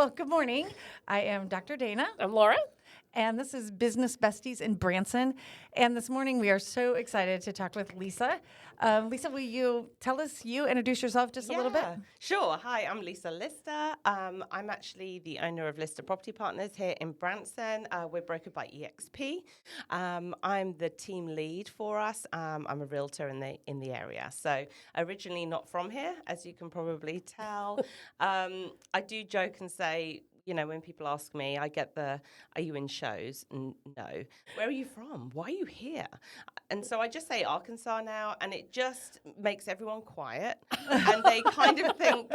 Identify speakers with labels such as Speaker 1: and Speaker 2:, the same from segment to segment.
Speaker 1: Well, good morning. I am Dr. Dana,
Speaker 2: I'm Laura.
Speaker 1: and this is Business Besties in Branson. And this morning we are so excited to talk with Lisa. Lisa, will you introduce yourself just a little bit?
Speaker 3: Sure. Hi, I'm Lisa Lister. I'm actually the owner of Lister Property Partners here in Branson. We're brokered by EXP. I'm the team lead for us. I'm a realtor in the area. So originally not from here, as you can probably tell. I do joke and say, when people ask me, I get are you in shows? No. Where are you from? Why are you here? And so I just say Arkansas now, and it just makes everyone quiet. And they kind of think,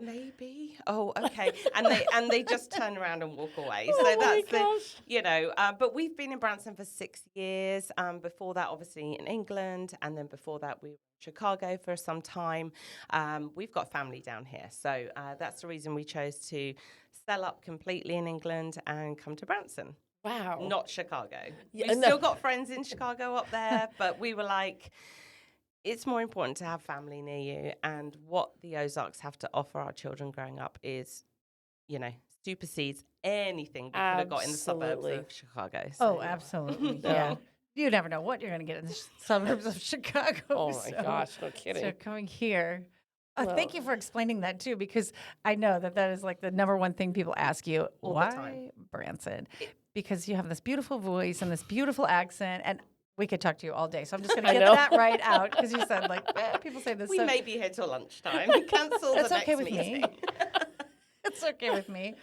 Speaker 3: maybe, oh, okay. And they just turn around and walk away. So but we've been in Branson for 6 years. Before that, obviously in England. And then before that, we were in Chicago for some time. We've got family down here. So that's the reason we chose to sell up completely in England and come to Branson.
Speaker 2: Wow.
Speaker 3: Not Chicago.
Speaker 2: Yeah,
Speaker 3: We've still got friends in Chicago up there, but we were like, it's more important to have family near you. And what the Ozarks have to offer our children growing up is, supersedes anything we could have got in the suburbs of Chicago.
Speaker 1: So, absolutely. Yeah. You never know what you're going to get in the suburbs of Chicago.
Speaker 2: Oh, my gosh. No kidding.
Speaker 1: So coming here. Thank you for explaining that, too, because I know that is like the number one thing people ask you.
Speaker 3: All
Speaker 1: why
Speaker 3: the time.
Speaker 1: Branson? Because you have this beautiful voice and this beautiful accent, and we could talk to you all day. So I'm just going to get that right out, because you said, people say this.
Speaker 3: We may be here till lunchtime. Cancel the next meeting.
Speaker 1: It's okay with me.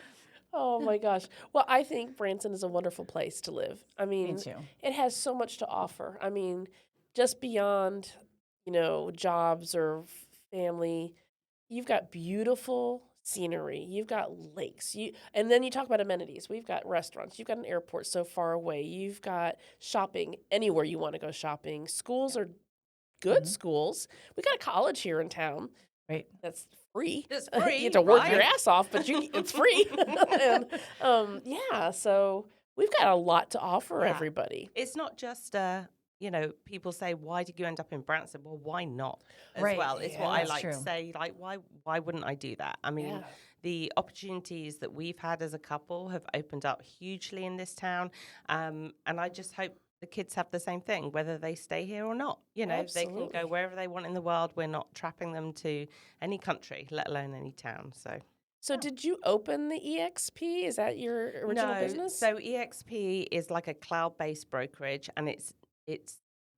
Speaker 2: Oh, my gosh. Well, I think Branson is a wonderful place to live. I mean,
Speaker 1: Me too.
Speaker 2: It has so much to offer. I mean, just beyond, jobs or family, you've got beautiful scenery, you've got lakes, and then you talk about amenities. We've got restaurants, you've got an airport so far away, you've got shopping anywhere you want to go shopping. Schools are good schools. We got a college here in town.
Speaker 1: Right.
Speaker 2: That's free.
Speaker 3: That's free.
Speaker 2: You have to work your ass off, but it's free. And so we've got a lot to offer everybody.
Speaker 3: It's not just people say, why did you end up in Branson? Well, why not as well? It's what I like to say. Why wouldn't I do that? I mean, the opportunities that we've had as a couple have opened up hugely in this town. And I just hope the kids have the same thing, whether they stay here or not. They can go wherever they want in the world. We're not trapping them to any country, let alone any town. So
Speaker 2: did you open the EXP? Is that your original business?
Speaker 3: So EXP is like a cloud-based brokerage, and it's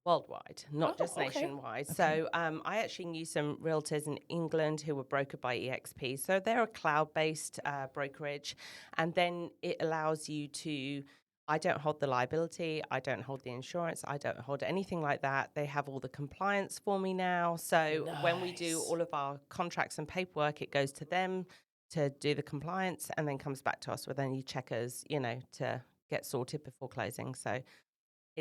Speaker 3: worldwide, not just nationwide. Okay. So I actually knew some realtors in England who were brokered by EXP. So they're a cloud-based brokerage, and then it allows you to, I don't hold the liability, I don't hold the insurance, I don't hold anything like that. They have all the compliance for me now. So when we do all of our contracts and paperwork, it goes to them to do the compliance and then comes back to us with any checkers, to get sorted before closing. So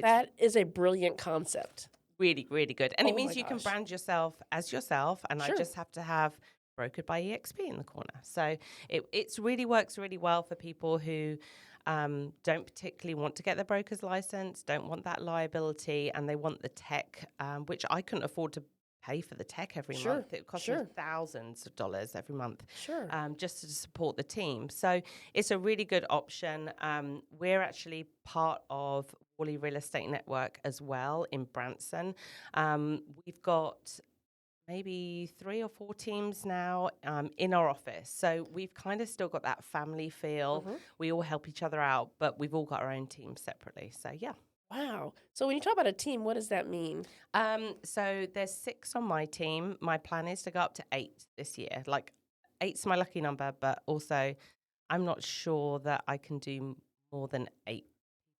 Speaker 2: that is a brilliant concept.
Speaker 3: Really, really good. And it means you can brand yourself as yourself, and I just have to have brokered by EXP in the corner. So it really works really well for people who don't particularly want to get their broker's license, don't want that liability, and they want the tech, which I couldn't afford to pay for the tech every month. It costs me thousands of dollars every month just to support the team. So it's a really good option. We're actually part of Wally Real Estate Network as well in Branson. We've got maybe 3 or 4 teams now in our office. So we've kind of still got that family feel. We all help each other out, but we've all got our own teams separately. So, yeah.
Speaker 2: Wow. So when you talk about a team, what does that mean?
Speaker 3: So there's 6 on my team. My plan is to go up to 8 this year. 8's my lucky number, but also I'm not sure that I can do more than 8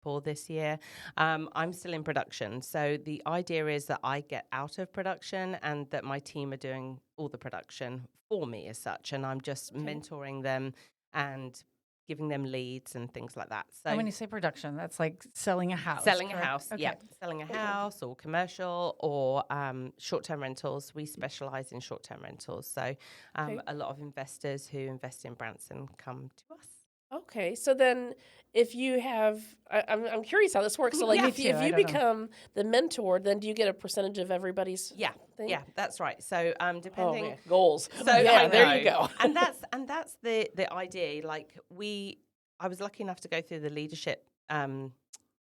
Speaker 3: people this year. I'm still in production. So the idea is that I get out of production and that my team are doing all the production for me as such. And I'm just mentoring them and giving them leads and things like that. So
Speaker 1: and when you say production, that's like selling a house.
Speaker 3: Selling a house, selling a house or commercial or short-term rentals. We specialize in short-term rentals. So a lot of investors who invest in Branson come to us.
Speaker 2: Okay, so then if you have, I'm curious how this works. So like
Speaker 1: Me
Speaker 2: if
Speaker 1: too,
Speaker 2: if
Speaker 1: I
Speaker 2: you
Speaker 1: don't know.
Speaker 2: become the mentor, then do you get a percentage of everybody's
Speaker 3: Yeah,
Speaker 2: thing?
Speaker 3: yeah, that's right. So
Speaker 2: Oh
Speaker 3: depending.
Speaker 2: man, goals.
Speaker 3: So
Speaker 2: Yeah,
Speaker 3: I
Speaker 2: there you
Speaker 3: know,
Speaker 2: go.
Speaker 3: and that's the idea. Like I was lucky enough to go through the leadership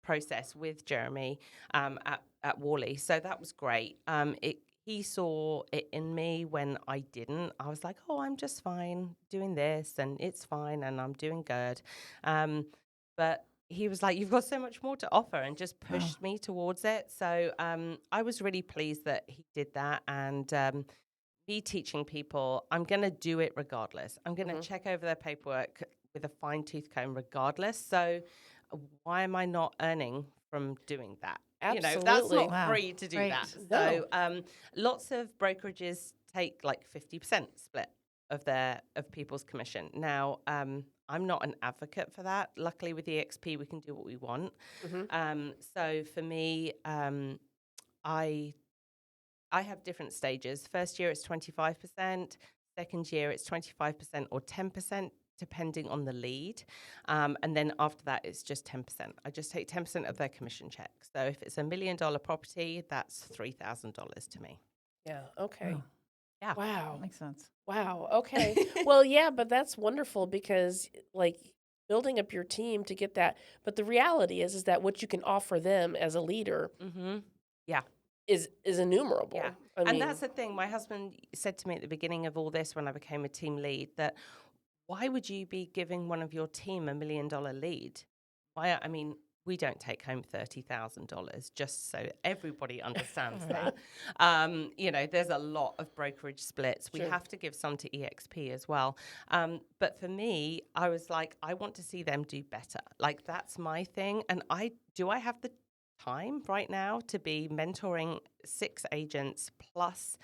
Speaker 3: process with Jeremy at Worley, so that was great. He saw it in me when I didn't. I was like, oh, I'm just fine doing this, and it's fine, and I'm doing good. But he was like, you've got so much more to offer, and just pushed me towards it. So I was really pleased that he did that, and me teaching people, I'm going to do it regardless. I'm going to check over their paperwork with a fine tooth comb regardless. So why am I not earning from doing that? You know, that's
Speaker 2: Absolutely.
Speaker 3: not
Speaker 1: Wow.
Speaker 3: free to do
Speaker 1: Right.
Speaker 3: that.
Speaker 2: No.
Speaker 3: So lots of brokerages take like 50% split of people's commission. Now, I'm not an advocate for that. Luckily with EXP, we can do what we want. So for me, I have different stages. First year, it's 25%. Second year, it's 25% or 10%, depending on the lead. And then after that, it's just 10%. I just take 10% of their commission check. So if it's $1 million property, that's $3,000 to me.
Speaker 2: Yeah. Okay.
Speaker 1: Oh,
Speaker 3: Yeah.
Speaker 2: Wow.
Speaker 1: that makes sense.
Speaker 2: Wow. Okay. Well, yeah, but that's wonderful because like building up your team to get that. But the reality is that what you can offer them as a leader
Speaker 3: Yeah.
Speaker 2: is innumerable.
Speaker 3: Yeah.
Speaker 2: I
Speaker 3: And
Speaker 2: mean,
Speaker 3: that's the thing. My husband said to me at the beginning of all this when I became a team lead that why would you be giving one of your team $1 million lead? Why? I mean, we don't take home $30,000, just so everybody understands
Speaker 1: Right.
Speaker 3: that. You know, there's a lot of brokerage splits. We
Speaker 2: Sure.
Speaker 3: have to give some to EXP as well. But for me, I was like, I want to see them do better. Like, that's my thing. And I have the time right now to be mentoring 6 agents plus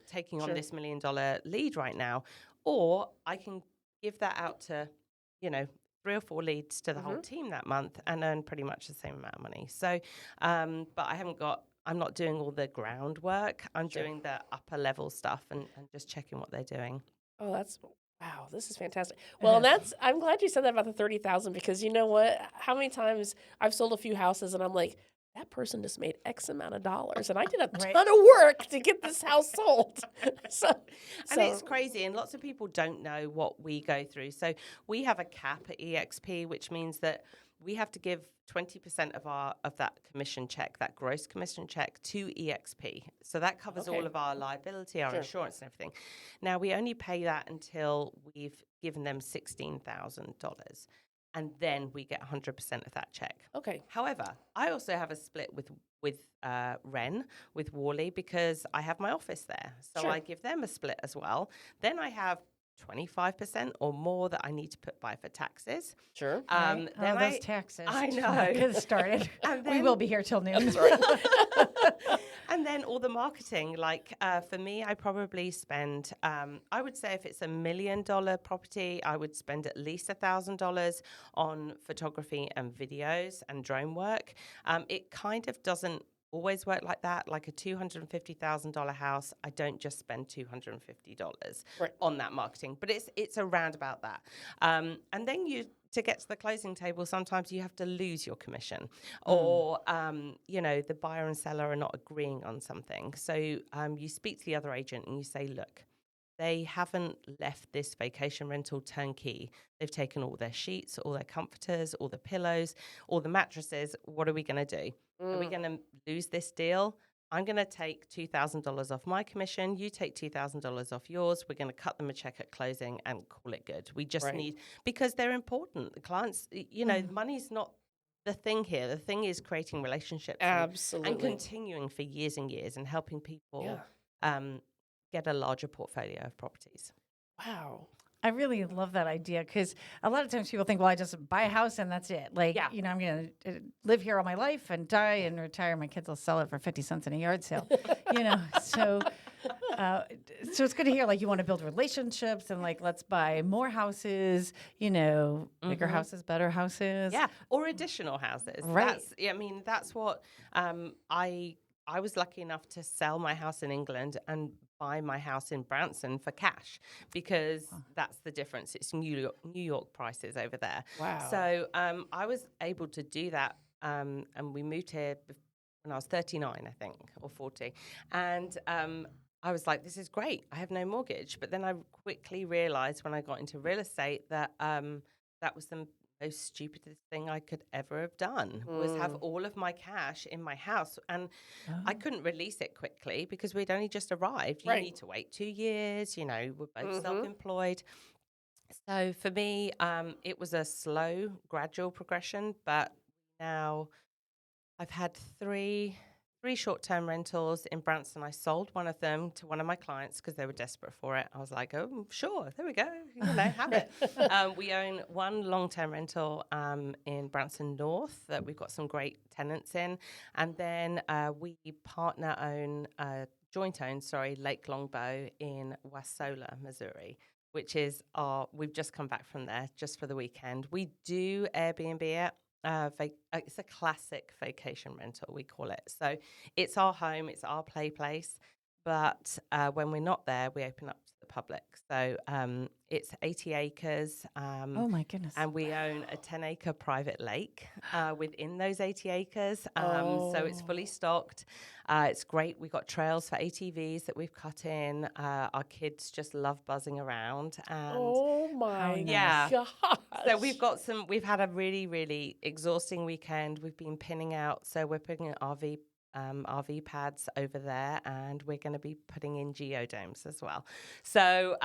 Speaker 3: taking on
Speaker 2: Sure.
Speaker 3: this $1 million lead right now, or I can give that out to, you know, 3 or 4 leads to the whole team that month and earn pretty much the same amount of money. So, but I'm not doing all the groundwork. I'm doing the upper level stuff and just checking what they're doing.
Speaker 2: Oh, wow, this is fantastic. Well, I'm glad you said that about the 30,000 because you know what? How many times I've sold a few houses and I'm like, that person just made X amount of dollars and I did a
Speaker 1: Right.
Speaker 2: ton of work to get this house sold.
Speaker 3: And it's crazy, and lots of people don't know what we go through. So we have a cap at EXP, which means that we have to give 20% of that commission check, that gross commission check, to EXP. So that covers all of our liability, our insurance, and everything. Now we only pay that until we've given them $16,000. And then we get 100% of that check.
Speaker 2: Okay.
Speaker 3: However, I also have a split with Ren, with Worley, because I have my office there. So
Speaker 2: Sure.
Speaker 3: I give them a split as well. Then I have 25% or more that I need to put by for taxes.
Speaker 2: Sure.
Speaker 1: Right.
Speaker 3: Then
Speaker 1: Those taxes.
Speaker 3: I
Speaker 1: Do
Speaker 3: know.
Speaker 1: not get started.
Speaker 3: And
Speaker 1: We
Speaker 3: then-
Speaker 1: will be here till noon.
Speaker 2: That's right.
Speaker 3: And then all the marketing, like for me, I probably spend, I would say if it's $1 million property, I would spend at least $1,000 on photography and videos and drone work. It kind of doesn't always work like that. Like a $250,000 house, I don't just spend $250 on that marketing, but it's around about that. And then to get to the closing table, sometimes you have to lose your commission, or you know, the buyer and seller are not agreeing on something. So you speak to the other agent and you say, look, they haven't left this vacation rental turnkey. They've taken all their sheets, all their comforters, all the pillows, all the mattresses. What are we going to do? Are we going to lose this deal? I'm going to take $2,000 off my commission. You take $2,000 off yours. We're going to cut them a check at closing and call it good. We just need, because they're important. The clients, you know, money's not the thing here. The thing is creating relationships
Speaker 2: Absolutely.
Speaker 3: and continuing for years and years and helping people get a larger portfolio of properties.
Speaker 2: Wow.
Speaker 1: I really love that idea because a lot of times people think, well, I just buy a house and that's it. Like, you know, I'm going to live here all my life and die and retire. My kids will sell it for 50 cents in a yard sale, you know. So it's good to hear, like, you want to build relationships and, like, let's buy more houses, you know, bigger houses, better houses.
Speaker 3: Yeah, or additional houses.
Speaker 1: Right.
Speaker 3: That's what I was lucky enough to sell my house in England and buy my house in Branson for cash because that's the difference. It's New York prices over there.
Speaker 2: Wow.
Speaker 3: So I was able to do that, and we moved here when I was 39, I think, or 40. And I was like, this is great. I have no mortgage. But then I quickly realized when I got into real estate that that was the most stupidest thing I could ever have done, was have all of my cash in my house. And I couldn't release it quickly because we'd only just arrived. You need to wait 2 years. We're both self-employed. So for me, it was a slow, gradual progression. But now I've had three short-term rentals in Branson. I sold one of them to one of my clients because they were desperate for it. I was like, oh, sure, there we go. Have it. We own one long-term rental in Branson North that we've got some great tenants in. And then we joint own, Lake Longbow in Wassola, Missouri, which is we've just come back from there just for the weekend. We do Airbnb it. It's a classic vacation rental, we call it. So it's our home, it's our play place. But when we're not there, we open up to the public. So it's 80 acres.
Speaker 1: Oh, my goodness.
Speaker 3: And we own a 10-acre private lake within those 80 acres. So it's fully stocked. It's great. We've got trails for ATVs that we've cut in. Our kids just love buzzing around. And
Speaker 2: oh, my
Speaker 3: yeah.
Speaker 2: gosh.
Speaker 3: So we've had a really, really exhausting weekend. We've been pinning out. So we're putting RV pads over there, and we're going to be putting in geodomes as well. So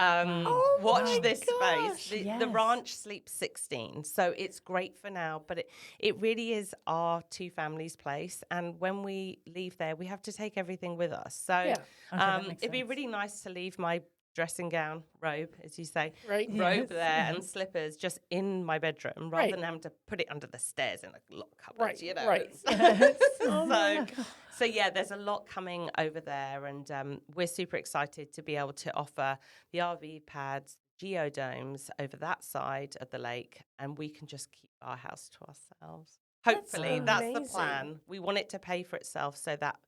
Speaker 3: watch this space. The ranch sleeps 16, so it's great for now, but it really is our two families' place. And when we leave there, we have to take everything with us. So it'd be really nice to leave my dressing gown, robe, as you say, robe there, and slippers just in my bedroom, rather than having to put it under the stairs in a lock cupboard, So yeah, there's a lot coming over there, and we're super excited to be able to offer the RV pads, geodomes over that side of the lake, and we can just keep our house to ourselves. Hopefully, that's the plan. We want it to pay for itself so that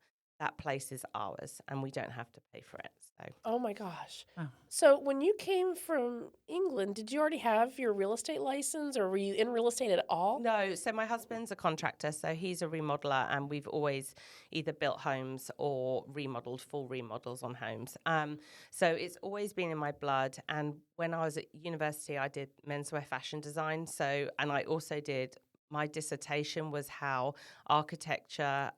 Speaker 3: place is ours, and we don't have to pay for it. So.
Speaker 2: Oh my gosh! Wow. So when you came from England, did you already have your real estate license, or were you in real estate at all?
Speaker 3: No. So my husband's a contractor, so he's a remodeler, and we've always either built homes or remodeled, full remodels on homes. So it's always been in my blood. And when I was at university, I did menswear fashion design. And I also did, my dissertation was how architecture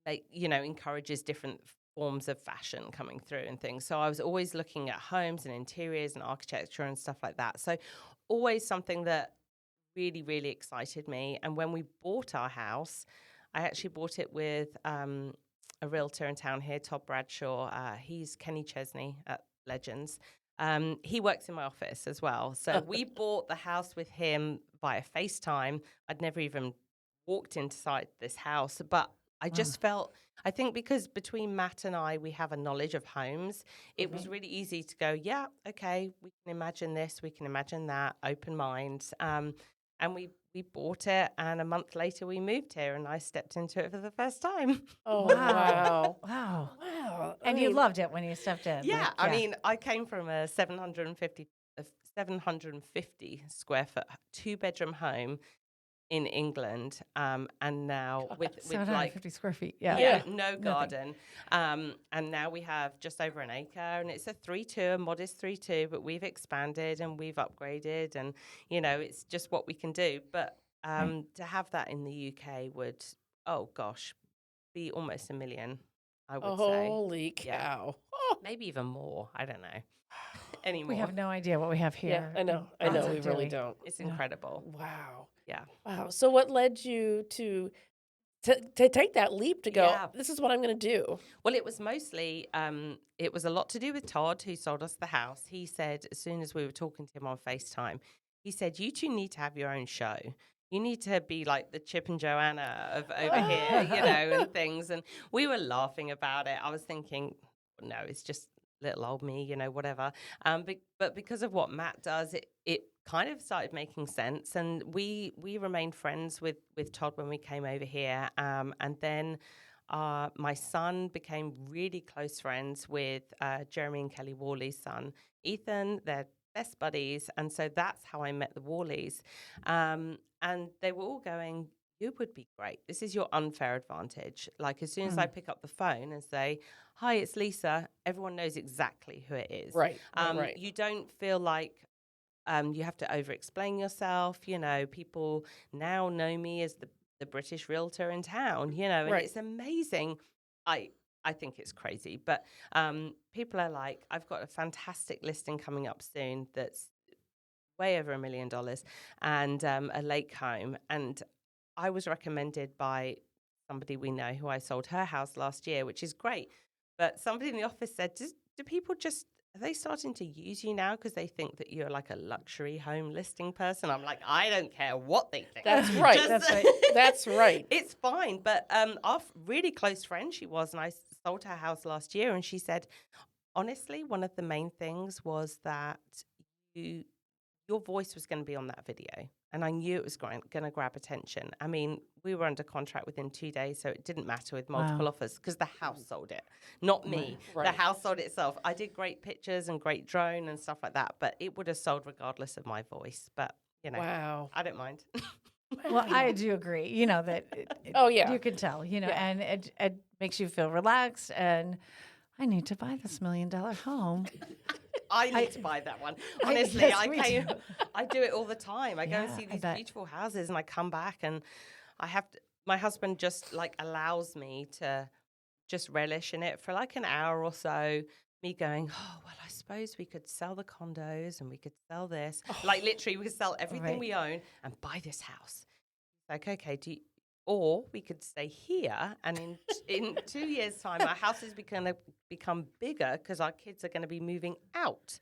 Speaker 3: encourages different forms of fashion coming through and things. So I was always looking at homes and interiors and architecture and stuff like that. So always something that really, really excited me. And when we bought our house, I actually bought it with a realtor in town here, Todd Bradshaw. He's Kenny Chesney at Legends. He works in my office as well. So we bought the house with him via FaceTime. I'd never even walked inside this house, but I just felt, I think because between Matt and I, we have a knowledge of homes, it was really easy to go, yeah, okay, we can imagine this, we can imagine that, open minds. And we bought it, and a month later we moved here, and I stepped into it for the first time.
Speaker 2: Oh, wow.
Speaker 1: Wow. And you loved it when you stepped in.
Speaker 3: Yeah, I mean, I came from a 750 square foot 2-bedroom home in England, and now with
Speaker 1: 750 square feet,
Speaker 3: no garden, and now we have just over an acre, and it's a 3-2, a modest 3-2, but we've expanded and we've upgraded, and it's just what we can do. But to have that in the UK would, oh gosh, be almost $1 million, I would say.
Speaker 2: Holy cow!
Speaker 3: Maybe even more. I don't know. Anymore.
Speaker 1: We have no idea what we have here.
Speaker 2: Yeah, I know. We really don't.
Speaker 3: It's incredible.
Speaker 2: Wow.
Speaker 3: Yeah.
Speaker 2: Wow. So what led you to take that leap to go, this is what I'm going to do?
Speaker 3: Well, it was mostly, it was a lot to do with Todd, who sold us the house. He said, as soon as we were talking to him on FaceTime, he said, you two need to have your own show. You need to be like the Chip and Joanna of over here, and things. And we were laughing about it. I was thinking, no, it's just little old me, whatever. But because of what Matt does, it kind of started making sense. And we remained friends with Todd when we came over here. And then my son became really close friends with Jeremy and Kelly Worley's son, Ethan. They're best buddies. And so that's how I met the Worleys. And they were all going, you would be great. This is your unfair advantage. Like, as soon as I pick up the phone and say, hi, it's Lisa, everyone knows exactly who it is.
Speaker 2: Right. Right.
Speaker 3: You don't feel like you have to over-explain yourself. You know, people now know me as the British realtor in town, you know, and
Speaker 2: Right.
Speaker 3: it's amazing. I think it's crazy, but people are like, I've got a fantastic listing coming up soon that's way over $1 million and a lake home. And I was recommended by somebody we know who I sold her house last year, which is great. But somebody in the office said, do people just, are they starting to use you now because they think that you're like a luxury home listing person? I'm like, I don't care what they think.
Speaker 2: That's right.
Speaker 1: That's right.
Speaker 2: That's right.
Speaker 3: It's fine. But our really close friend she was, and I sold her house last year, and she said, honestly, one of the main things was that your voice was going to be on that video. And I knew it was going to grab attention. I mean, we were under contract within 2 days, so it didn't matter with multiple offers because the house sold it, not me.
Speaker 2: Right.
Speaker 3: The house sold itself. I did great pictures and great drone and stuff like that, but it would have sold regardless of my voice. But, you know,
Speaker 2: Wow.
Speaker 3: I don't mind.
Speaker 1: Well, I do agree, you know, that
Speaker 2: Oh, yeah.
Speaker 1: you can tell, you know,
Speaker 2: Yeah.
Speaker 1: and it makes you feel relaxed. And I need to buy this $1 million home.
Speaker 3: I need to buy that one.
Speaker 1: I-
Speaker 3: Honestly,
Speaker 1: yes, me too.
Speaker 3: I do it all the time. I go and
Speaker 1: Yeah,
Speaker 3: see
Speaker 1: I
Speaker 3: these
Speaker 1: bet.
Speaker 3: beautiful houses and I come back and I have to, my husband just like allows me to just relish in it for like an hour or so. Me going, oh, well, I suppose we could sell the condos and we could sell this. Like literally we could sell everything
Speaker 1: Right.
Speaker 3: we own and buy this house. Like, okay, or we could stay here, and in 2 years' time, our house is going to become bigger because our kids are going to be moving out.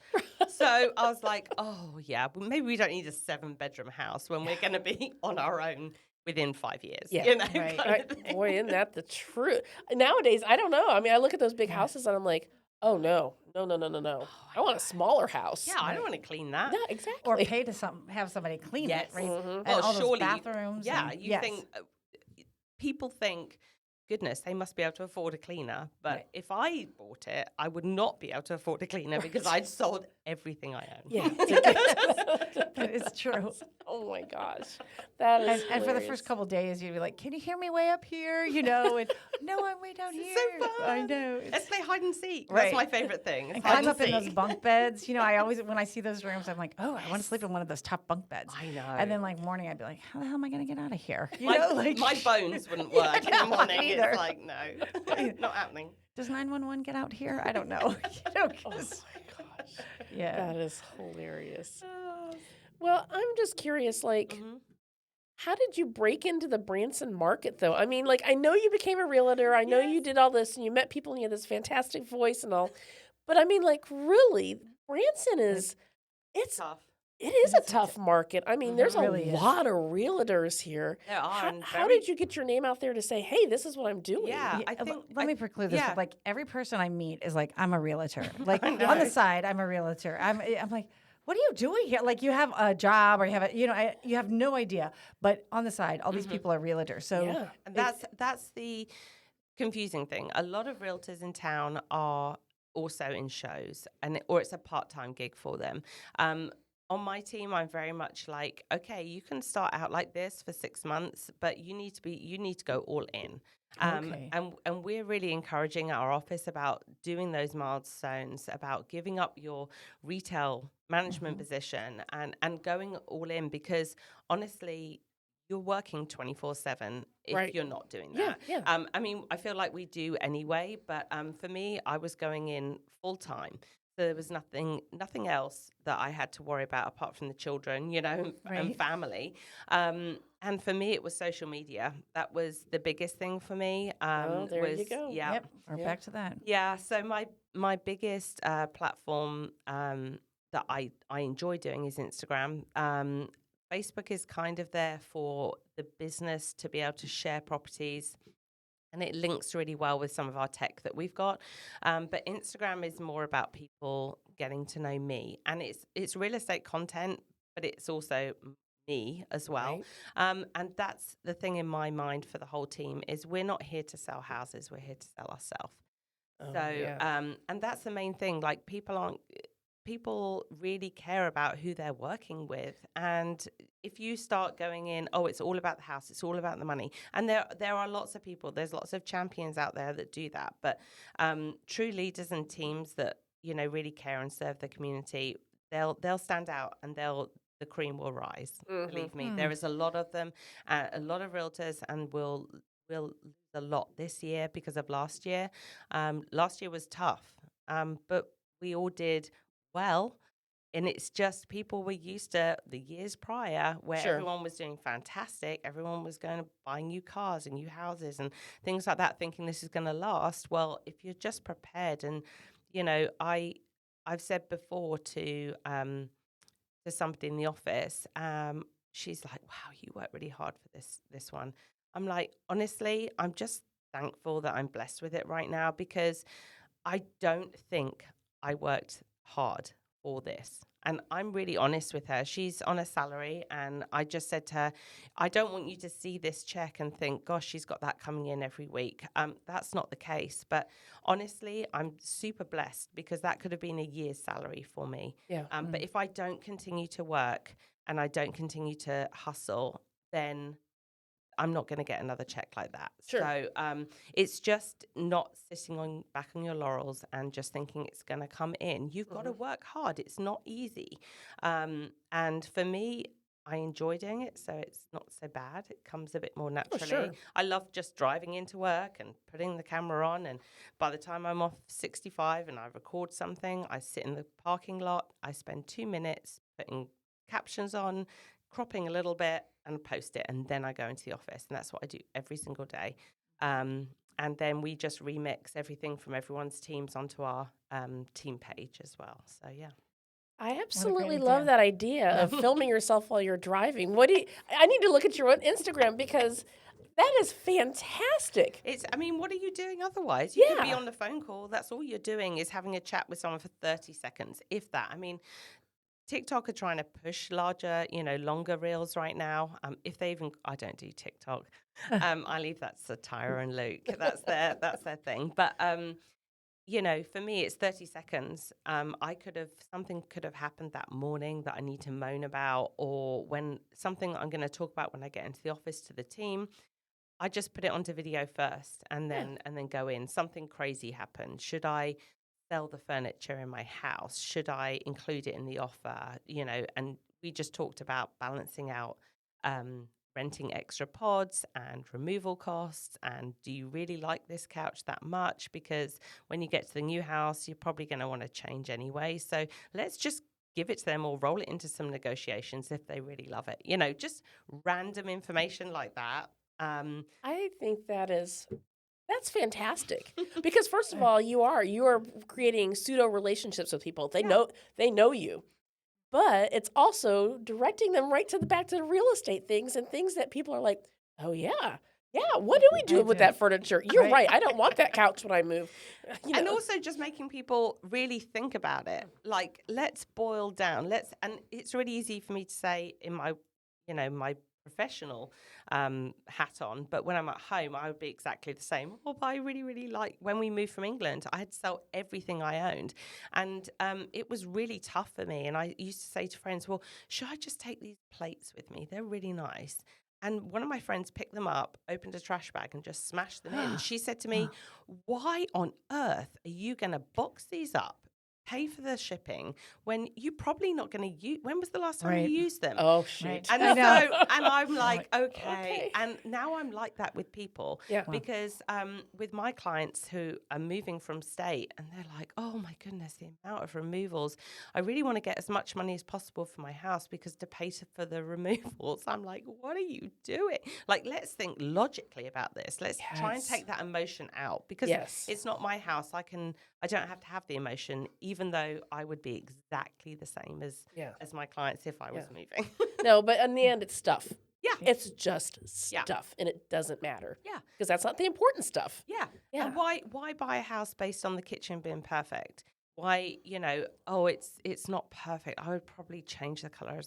Speaker 3: So I was like, oh, yeah, well, maybe we don't need a 7-bedroom house when we're going to be on our own within 5 years.
Speaker 2: Yeah.
Speaker 3: You know,
Speaker 1: Right.
Speaker 3: kind of thing.
Speaker 2: Boy, isn't that the truth? Nowadays, I don't know. I mean, I look at those big houses and I'm like, oh, no. I want a smaller house.
Speaker 3: Yeah, I don't want to clean that.
Speaker 2: No, exactly.
Speaker 1: Or pay to have somebody clean
Speaker 3: Yes.
Speaker 1: it, right?
Speaker 2: Mhm.
Speaker 1: And
Speaker 3: Well,
Speaker 1: all those
Speaker 3: surely,
Speaker 1: bathrooms.
Speaker 3: yeah,
Speaker 1: and-
Speaker 3: you
Speaker 1: yes.
Speaker 3: think people think, goodness, they must be able to afford a cleaner. But
Speaker 1: Right.
Speaker 3: if I bought it, I would not be able to afford a cleaner because I'd sold everything I own.
Speaker 2: Yeah.
Speaker 1: That is true.
Speaker 2: Oh my gosh. That is
Speaker 1: And for the
Speaker 2: hilarious.
Speaker 1: first couple days, you'd be like, "Can you hear me way up here?" You know, and no, I'm way down here.
Speaker 3: So fun.
Speaker 1: I know.
Speaker 3: Let's play hide and seek.
Speaker 1: Right.
Speaker 3: That's my favorite thing.
Speaker 1: And
Speaker 3: hide
Speaker 1: climb up in those
Speaker 3: seek.
Speaker 1: bunk beds. You know, I always, when I see those rooms, I'm like, oh, I want to sleep in one of those top bunk beds.
Speaker 3: I know.
Speaker 1: And then, like, morning, I'd be like, how the hell am I going to get out of here? You
Speaker 3: my,
Speaker 1: know, like,
Speaker 3: my bones wouldn't work in the morning.
Speaker 1: either.
Speaker 3: It's like, no, not happening.
Speaker 1: does 911 get out here? I don't know. You know, 'cause-
Speaker 2: Oh my gosh.
Speaker 1: yeah.
Speaker 2: That is hilarious. Well, I'm just curious, like, how did you break into the Branson market, though? I mean, like, I know you became a realtor. I know you did all this, and you met people, and you had this fantastic voice and all. But, I mean, like, really, Branson is,
Speaker 3: Tough.
Speaker 2: it is a tough market. I mean, there's a
Speaker 1: really is.
Speaker 2: lot of realtors here.
Speaker 3: There are.
Speaker 2: How,
Speaker 3: and
Speaker 2: how
Speaker 3: very-
Speaker 2: did you get your name out there to say, hey, this is what I'm doing?
Speaker 3: Yeah,
Speaker 1: Yeah,
Speaker 3: I think.
Speaker 1: let me preclude this.
Speaker 3: yeah.
Speaker 1: But like every person I meet is like, I'm a realtor. Like
Speaker 3: I know.
Speaker 1: on the side, I'm a realtor. I'm like, what are you doing here? Like you have a job or you have a, you know, you have no idea. But on the side, all these people are realtors. So
Speaker 2: Yeah.
Speaker 3: And that's the confusing thing. A lot of realtors in town are also in shows, or it's a part-time gig for them. On my team, I'm very much like, okay, you can start out like this for 6 months, but you need to go all in.
Speaker 1: Okay.
Speaker 3: And we're really encouraging our office about doing those milestones, about giving up your retail management position and going all in, because honestly, you're working 24/7 if
Speaker 2: Right.
Speaker 3: you're not doing
Speaker 2: Yeah,
Speaker 3: that.
Speaker 2: yeah.
Speaker 3: I mean, I feel like we do anyway, but for me, I was going in full time. So there was nothing else that I had to worry about apart from the children, you know, and
Speaker 1: Right.
Speaker 3: family. And for me, it was social media. That was the biggest thing for me.
Speaker 2: Oh, there you go.
Speaker 3: Yeah.
Speaker 1: yep, we're back to that.
Speaker 3: Yeah, so my biggest platform that I enjoy doing is Instagram. Facebook is kind of there for the business to be able to share properties, and it links really well with some of our tech that we've got. But Instagram is more about people getting to know me, and it's real estate content, but it's also me as well.
Speaker 2: Right.
Speaker 3: And that's the thing in my mind for the whole team is we're not here to sell houses, we're here to sell ourselves. And that's the main thing. Like people really care about who they're working with. And if you start going in, oh, it's all about the house, it's all about the money. And there are lots of people, there's lots of champions out there that do that. But true leaders and teams that, really care and serve the community, they'll stand out and the cream will rise. Believe me, there is a lot of them, a lot of realtors, and we'll lose a lot this year because of last year. Last year was tough, but we all did well. And it's just people were used to the years prior where everyone was doing fantastic. Everyone was going to buy new cars and new houses and things like that, thinking this is going to last. Well, if you're just prepared, and I've said before to somebody in the office, she's like, "Wow, you work really hard for this one." I'm like, honestly, I'm just thankful that I'm blessed with it right now, because I don't think I worked hard for this. And I'm really honest with her. She's on a salary, and I just said to her, I don't want you to see this check and think, gosh, she's got that coming in every week. That's not the case. But honestly, I'm super blessed, because that could have been a year's salary for me.
Speaker 2: Yeah.
Speaker 3: But if I don't continue to work and I don't continue to hustle, then I'm not going to get another check like that.
Speaker 2: Sure.
Speaker 3: So it's just not sitting back on your laurels and just thinking it's going to come in. You've got to work hard. It's not easy. And for me, I enjoy doing it, so it's not so bad. It comes a bit more naturally.
Speaker 2: Sure.
Speaker 3: I love just driving into work and putting the camera on, and by the time I'm off 65 and I record something, I sit in the parking lot, I spend 2 minutes putting captions on, cropping a little bit, and post it, and then I go into the office, and that's what I do every single day. And then we just remix everything from everyone's teams onto our team page as well. So yeah.
Speaker 2: I absolutely love that idea of filming yourself while you're driving. I need to look at your Instagram, because that is fantastic.
Speaker 3: What are you doing otherwise? You could be on the phone call. That's all you're doing, is having a chat with someone for 30 seconds, if that. TikTok are trying to push larger, longer reels right now. I don't do TikTok. I leave that to Tyra and Luke. That's their thing. But for me, it's 30 seconds. Something could have happened that morning that I need to moan about, or when something I'm going to talk about when I get into the office to the team. I just put it onto video first, and then go in. Something crazy happened. Should I sell the furniture in my house? Should I include it in the offer? And we just talked about balancing out renting extra pods and removal costs. And do you really like this couch that much? Because when you get to the new house, you're probably going to want to change anyway. So let's just give it to them, or roll it into some negotiations if they really love it. Just random information like that.
Speaker 2: I think that's fantastic, because first of all, you are creating pseudo relationships with people. They know you, but it's also directing them right back to the real estate things, and things that people are like, oh yeah, what do we do with that furniture? You're right. I don't want that couch when I move.
Speaker 3: And also just making people really think about it. Like, let's boil down. And it's really easy for me to say in my, my professional hat on, but when I'm at home, I would be exactly the same. Oh, but I really, really like, when we moved from England, I had to sell everything I owned, and it was really tough for me. And I used to say to friends, well, should I just take these plates with me? They're really nice. And one of my friends picked them up, opened a trash bag, and just smashed them in. She said to me, why on earth are you going to box these up, pay for the shipping, when you're probably not going to use? When was the last time you used them?
Speaker 2: Oh, shoot.
Speaker 1: Right.
Speaker 3: And
Speaker 1: I know.
Speaker 3: and I'm like, okay. And now I'm like that with people.
Speaker 2: Yeah.
Speaker 3: Because with my clients who are moving from state, and they're like, oh my goodness, the amount of removals. I really want to get as much money as possible for my house, because to pay for the removals, I'm like, what are you doing? Like, let's think logically about this. Let's try and take that emotion out, because it's not my house. I don't have to have the emotion, even though I would be exactly the same as my clients if I was moving.
Speaker 2: No, but in the end, it's stuff.
Speaker 3: Yeah.
Speaker 2: It's just stuff, and it doesn't matter.
Speaker 3: Yeah.
Speaker 2: Because that's not the important stuff.
Speaker 3: Yeah. And why buy a house based on the kitchen being perfect? why, oh, it's not perfect. I would probably change the color.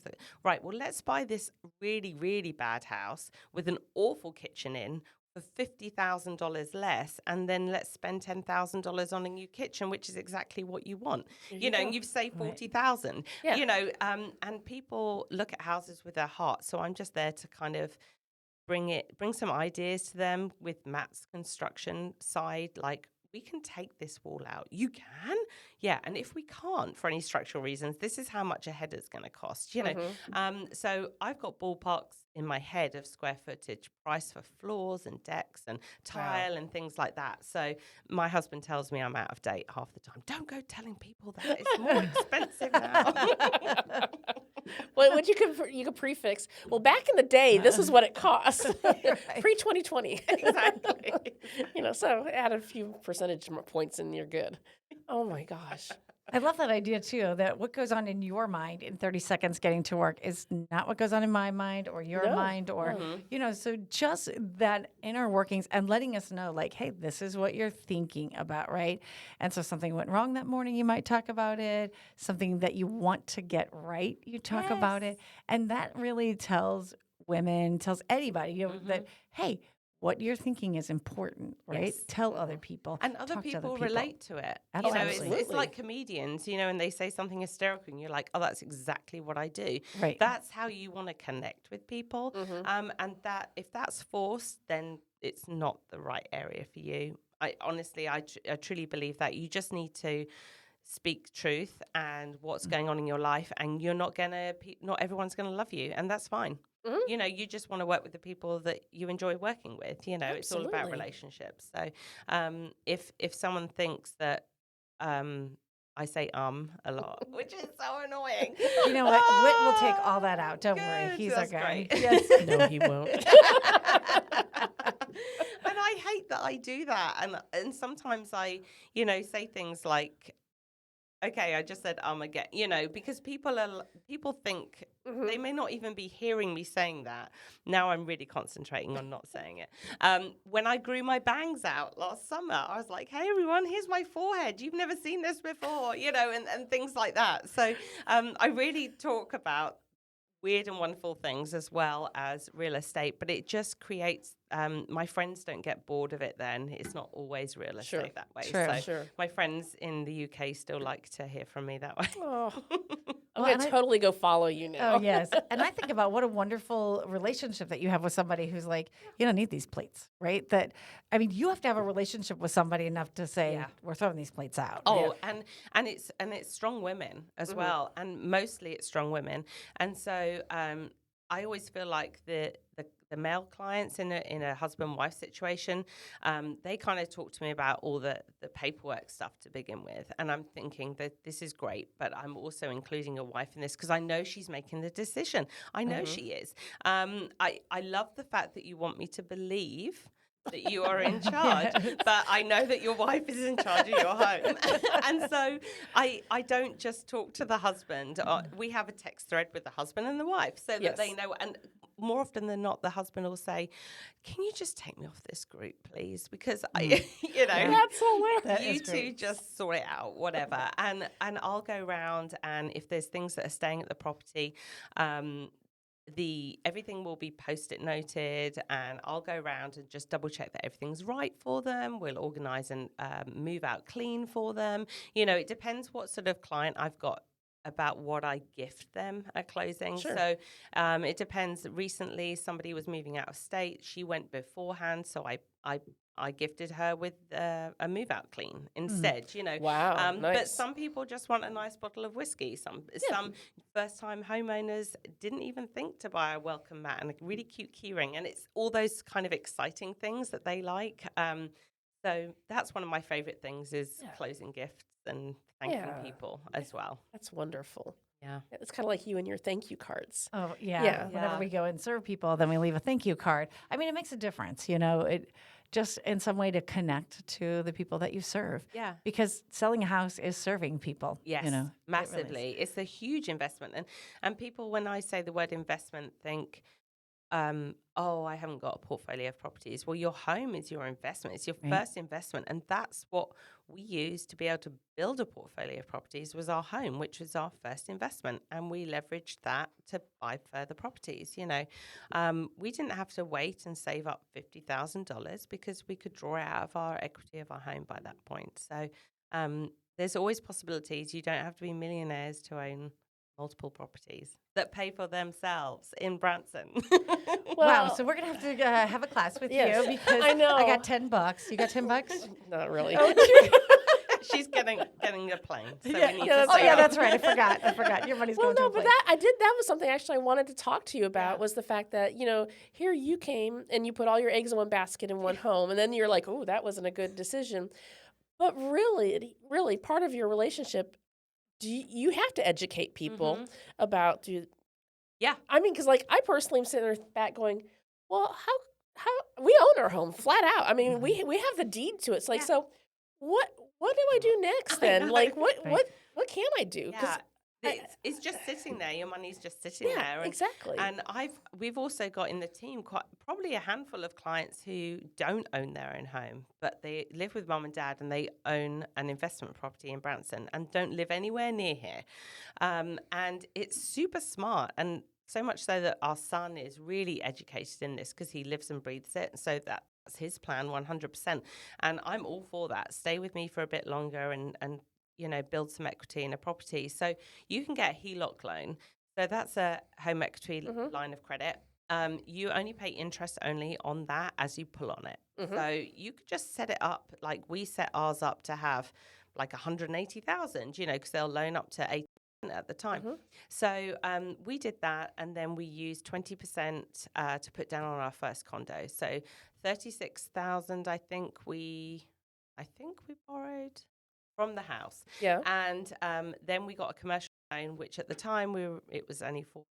Speaker 3: Right, well, let's buy this really, really bad house with an awful kitchen in for $50,000 less, and then let's spend $10,000 on a new kitchen, which is exactly what you want. And you've saved 40,000.
Speaker 2: Yeah.
Speaker 3: And people look at houses with their heart. So I'm just there to kind of bring some ideas to them with Matt's construction side, like, we can take this wall out. You can? Yeah. And if we can't, for any structural reasons, this is how much a header's going to cost, So I've got ballparks in my head of square footage, price for floors and decks and tile and things like that. So my husband tells me I'm out of date half the time. Don't go telling people that. It's more expensive now.
Speaker 2: Well, what you could prefix. Well, back in the day, this is what it cost. Pre-2020.
Speaker 3: Exactly.
Speaker 2: So add a few percentage points and you're good. Oh my gosh.
Speaker 1: I love that idea too, that what goes on in your mind in 30 seconds getting to work is not what goes on in my mind or your mind or, so just that inner workings and letting us know, like, hey, this is what you're thinking about, right? And so something went wrong that morning, you might talk about it. Something that you want to get right, you talk about it. And that really tells women, tells anybody, that, hey, what you're thinking is important, right?
Speaker 3: Yes.
Speaker 1: Tell other people.
Speaker 3: And other people relate to it.
Speaker 1: Absolutely.
Speaker 3: It's like comedians, and they say something hysterical and you're like, oh, that's exactly what I do.
Speaker 1: Right.
Speaker 3: That's how you want to connect with people. And that if that's forced, then it's not the right area for you. I truly believe that you just need to speak truth and what's going on in your life, and not everyone's going to love you, and that's fine. You just want to work with the people that you enjoy working with. It's all about relationships. So if someone thinks that I say a lot, which is so annoying.
Speaker 1: You know what? Whit will take all that out. Don't worry. He's our guy.
Speaker 3: Great.
Speaker 1: Yes.
Speaker 2: No, he won't.
Speaker 3: And I hate that I do that. And sometimes I, say things like, okay, I just said again, because people think they may not even be hearing me saying that. Now I'm really concentrating on not saying it. When I grew my bangs out last summer, I was like, hey, everyone, here's my forehead. You've never seen this before, and things like that. So I really talk about weird and wonderful things as well as real estate, but it just creates, my friends don't get bored of it then. It's not always real estate that way. So my friends in the UK still like to hear from me that way.
Speaker 2: Oh. I'm going to totally go follow you now.
Speaker 1: Oh, yes. And I think about what a wonderful relationship that you have with somebody who's like, you don't need these plates, right? You have to have a relationship with somebody enough to say, we're throwing these plates out.
Speaker 3: Oh, and it's strong women as well. And mostly it's strong women. And so I always feel like the male clients in a husband-wife situation, they kind of talk to me about all the paperwork stuff to begin with. And I'm thinking that this is great, but I'm also including a wife in this because I know she's making the decision. I know she is. I love the fact that you want me to believe that you are in charge, but I know that your wife is in charge of your home. And so I don't just talk to the husband. We have a text thread with the husband and the wife so that they know. And more often than not, the husband will say, can you just take me off this group, please? Because I,
Speaker 2: That's hilarious.
Speaker 3: you two just sort it out, whatever. And I'll go around, and if there's things that are staying at the property, everything will be post-it noted, and I'll go around and just double check that everything's right for them. We'll organize and move out clean for them. It depends what sort of client I've got about what I gift them at closing.
Speaker 2: Sure.
Speaker 3: So it depends. Recently, somebody was moving out of state. She went beforehand, so I gifted her with a move-out clean instead,
Speaker 2: Wow, nice.
Speaker 3: But some people just want a nice bottle of whiskey. Some first-time homeowners didn't even think to buy a welcome mat and a really cute keyring. And it's all those kind of exciting things that they like. So that's one of my favorite things is closing gifts and thanking people as well.
Speaker 2: That's wonderful.
Speaker 3: Yeah.
Speaker 2: It's kind of like you and your thank you cards.
Speaker 1: Oh, yeah. Whenever we go and serve people, then we leave a thank you card. It makes a difference, it just in some way to connect to the people that you serve.
Speaker 3: Yeah.
Speaker 1: Because selling a house is serving people.
Speaker 3: Yes, massively.
Speaker 1: It really is.
Speaker 3: It's a huge investment. And people, when I say the word investment, think, I haven't got a portfolio of properties. Well, your home is your investment. It's your
Speaker 1: Right.
Speaker 3: first investment. And that's what we used to be able to build a portfolio of properties was our home, which was our first investment. And we leveraged that to buy further properties. We didn't have to wait and save up $50,000 because we could draw out of our equity of our home by that point. So there's always possibilities. You don't have to be millionaires to own multiple properties that pay for themselves in Branson.
Speaker 1: Wow, so we're gonna have to have a class with
Speaker 2: Yes,
Speaker 1: you because
Speaker 2: I know.
Speaker 1: I got $10. You got $10?
Speaker 2: Not really.
Speaker 3: She's getting a plane. So we need
Speaker 2: Yeah,
Speaker 3: to
Speaker 1: Oh
Speaker 3: save
Speaker 1: yeah,
Speaker 3: up.
Speaker 1: that's right. I forgot. Your money's
Speaker 2: Well,
Speaker 1: going to
Speaker 2: no,
Speaker 1: a
Speaker 2: but
Speaker 1: plane.
Speaker 2: that was something actually I wanted to talk to you about was the fact that, here you came and you put all your eggs in one basket in one home, and then you're like, oh, that wasn't a good decision. But really, part of your relationship, you have to educate people about,
Speaker 3: Yeah.
Speaker 2: I mean, because I personally am sitting there back going, well, how we own our home flat out. I mean, we have the deed to it. It's like, so what do I do next then?
Speaker 3: know.
Speaker 2: Like, what can I do?
Speaker 3: Yeah. It's just sitting there. Your money's just sitting there. And,
Speaker 2: exactly.
Speaker 3: And we've also got in the team probably a handful of clients who don't own their own home, but they live with mum and dad and they own an investment property in Branson and don't live anywhere near here. And it's super smart. And so much so that our son is really educated in this because he lives and breathes it. So that's his plan 100%. And I'm all for that. Stay with me for a bit longer and build some equity in a property. So you can get a HELOC loan. So that's a home equity line of credit. You only pay interest only on that as you pull on it. So you could just set it up like we set ours up to have like 180,000, because they'll loan up to 80 at the time. So we did that, and then we used 20% to put down on our first condo. So 36,000, I think we borrowed from the house.
Speaker 2: Yeah.
Speaker 3: And then we got a commercial loan, which at the time it was only 4%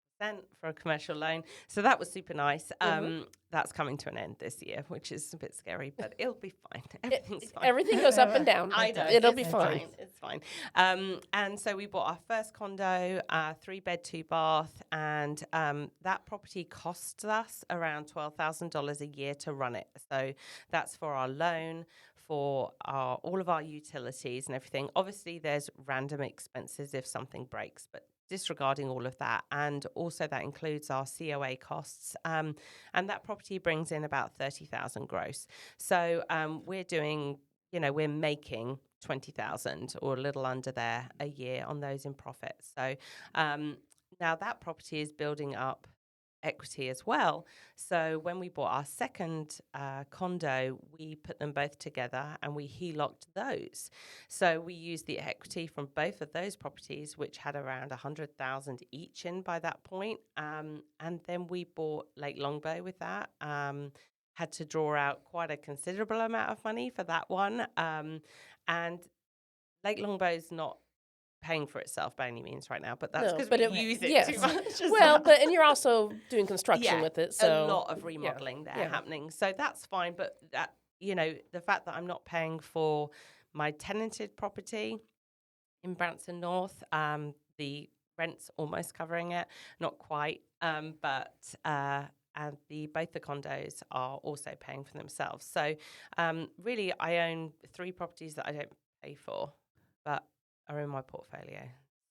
Speaker 3: for a commercial loan. So that was super nice. That's coming to an end this year, which is a bit scary, but it'll be fine. Everything's fine.
Speaker 2: Everything goes up and down.
Speaker 3: I know.
Speaker 2: It'll be
Speaker 3: It's
Speaker 2: fine.
Speaker 3: It's fine. And so we bought our first condo, 3-bed, 2-bath, and that property cost us around $12,000 a year to run it. So that's for our loan, for all of our utilities and everything. Obviously, there's random expenses if something breaks, but disregarding all of that. And also that includes our COA costs. And that property brings in about 30,000 gross. So we're doing, we're making 20,000 or a little under there a year on those in profit. So now that property is building up equity as well. So when we bought our second condo, we put them both together and we HELOC'd those. So we used the equity from both of those properties, which had around 100,000 each in by that point. And then we bought Lake Longbow with that. Had to draw out quite a considerable amount of money for that one. And Lake Longbow's not paying for itself by any means right now, but that's because we use it too much.
Speaker 2: Well, and you're also doing construction with it, so
Speaker 3: a lot of remodeling there happening. So that's fine, but that, the fact that I'm not paying for my tenanted property in Branson North, the rent's almost covering it, not quite, but and both the condos are also paying for themselves. So really, I own 3 properties that I don't pay for, but are in my portfolio.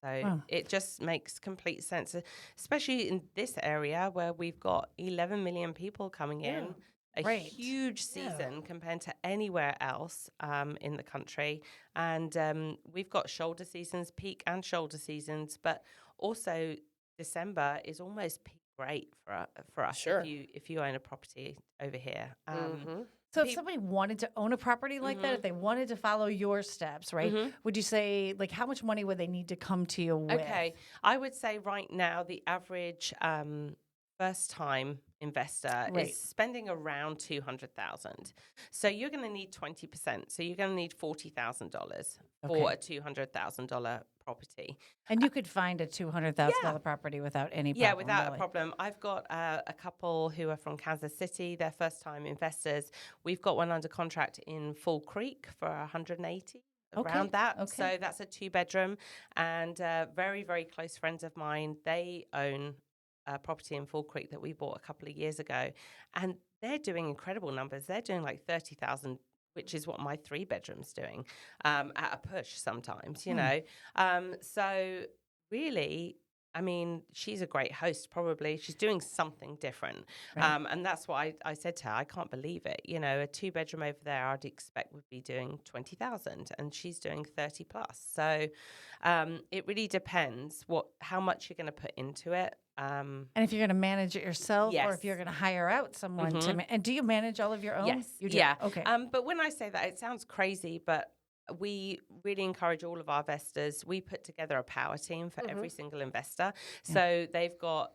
Speaker 3: So it just makes complete sense, especially in this area where we've got 11 million people coming in, a huge season compared to anywhere else in the country. And we've got shoulder seasons, peak and shoulder seasons, but also December is almost peak rate for us if you own a property over here.
Speaker 1: So if somebody wanted to own a property like that, if they wanted to follow your steps, right, would you say, like, how much money would they need to come to you with?
Speaker 3: Okay. I would say right now the average first-time investor is spending around $200,000. So you're going to need 20%. So you're going to need $40,000 for a $200,000 property.
Speaker 1: And you could find a $200,000 property without any problem.
Speaker 3: Yeah, without a problem. I've got a couple who are from Kansas City. They're first-time investors. We've got one under contract in Fall Creek for 180. Around that. So that's a 2-bedroom. And very, very close friends of mine, they own property in Fall Creek that we bought a couple of years ago, and they're doing incredible numbers. They're doing like 30,000, which is what my 3-bedroom's doing, at a push sometimes, you know. So really, I mean, she's a great host, probably. She's doing something different.
Speaker 1: Right.
Speaker 3: And that's what I said to her. I can't believe it. You know, a 2-bedroom over there, I'd expect would be doing 20,000, and she's doing 30 plus. So it really depends how much you're going to put into it.
Speaker 1: And if you're going to manage it yourself, or if you're going to hire out someone to, and do you manage all of your own?
Speaker 3: Yes.
Speaker 1: You do.
Speaker 3: Yeah.
Speaker 1: Okay.
Speaker 3: But when I say that, it sounds crazy, but we really encourage all of our investors. We put together a power team for every single investor. So they've got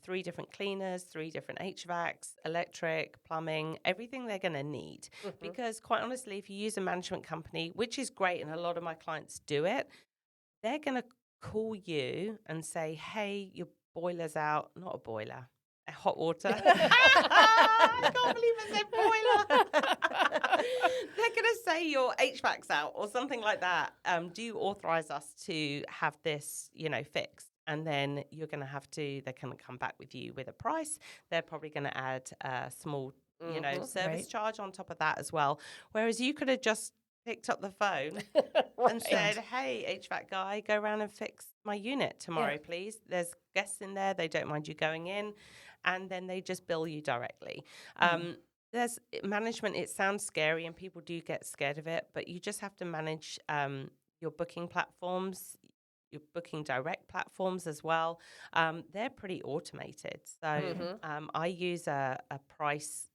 Speaker 3: 3 different cleaners, 3 different HVACs, electric, plumbing, everything they're going to need. Because quite honestly, if you use a management company, which is great, and a lot of my clients do it, they're going to call you and say, hey, your boiler's out. Not a boiler, a hot water. I can't believe I said boiler. They're going to say your HVAC's out or something like that. Do you authorize us to have this, fixed? And then they're going to come back with you with a price. They're probably going to add a small, service charge on top of that as well. Whereas you could have just picked up the phone and said, hey, HVAC guy, go around and fix my unit tomorrow, please. There's guests in there. They don't mind you going in. And then they just bill you directly. There's management. It sounds scary and people do get scared of it, but you just have to manage your booking platforms, your booking direct platforms as well. They're pretty automated. So I use a price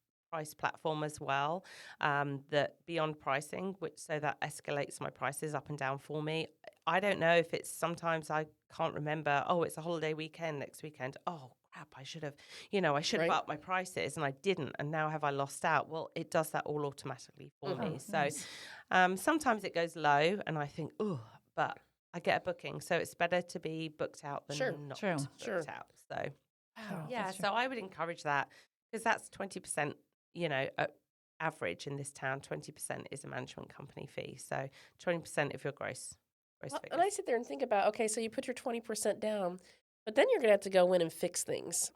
Speaker 3: platform as well, that beyond pricing, so that escalates my prices up and down for me. I don't know if it's sometimes I can't remember, it's a holiday weekend next weekend. Oh, crap, I should have upped my prices and I didn't. And now have I lost out? Well, it does that all automatically for me. So sometimes it goes low and I think, but I get a booking. So it's better to be booked out than not booked out. So, so I would encourage that because that's 20%. Average in this town, 20% is a management company fee. So 20% of your gross figures.
Speaker 2: And I sit there and think about, okay, so you put your 20% down, but then you're going to have to go in and fix things.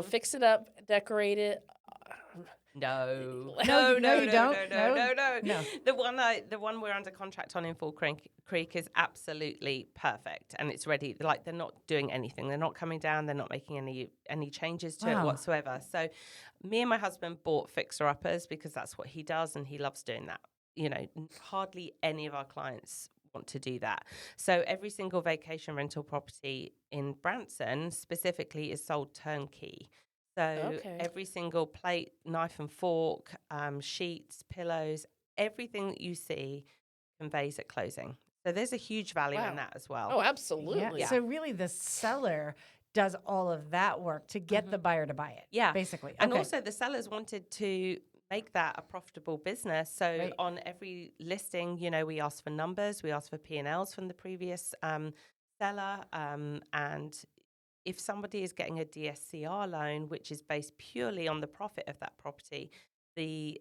Speaker 2: Fix it up, decorate it.
Speaker 3: No.
Speaker 1: You don't.
Speaker 3: No. The one we're under contract on in Fall Creek is absolutely perfect, and it's ready. Like they're not doing anything. They're not coming down. They're not making any changes to it whatsoever. So, me and my husband bought fixer uppers because that's what he does, and he loves doing that. Hardly any of our clients want to do that. So every single vacation rental property in Branson specifically is sold turnkey. So every single plate, knife and fork, sheets, pillows, everything that you see conveys at closing. So there's a huge value in that as well.
Speaker 2: Oh, absolutely.
Speaker 1: Yeah. So really the seller does all of that work to get the buyer to buy it. Yeah. Basically.
Speaker 3: And also the sellers wanted to make that a profitable business. So on every listing, we ask for numbers, we ask for P&Ls from the previous seller, and if somebody is getting a DSCR loan, which is based purely on the profit of that property, the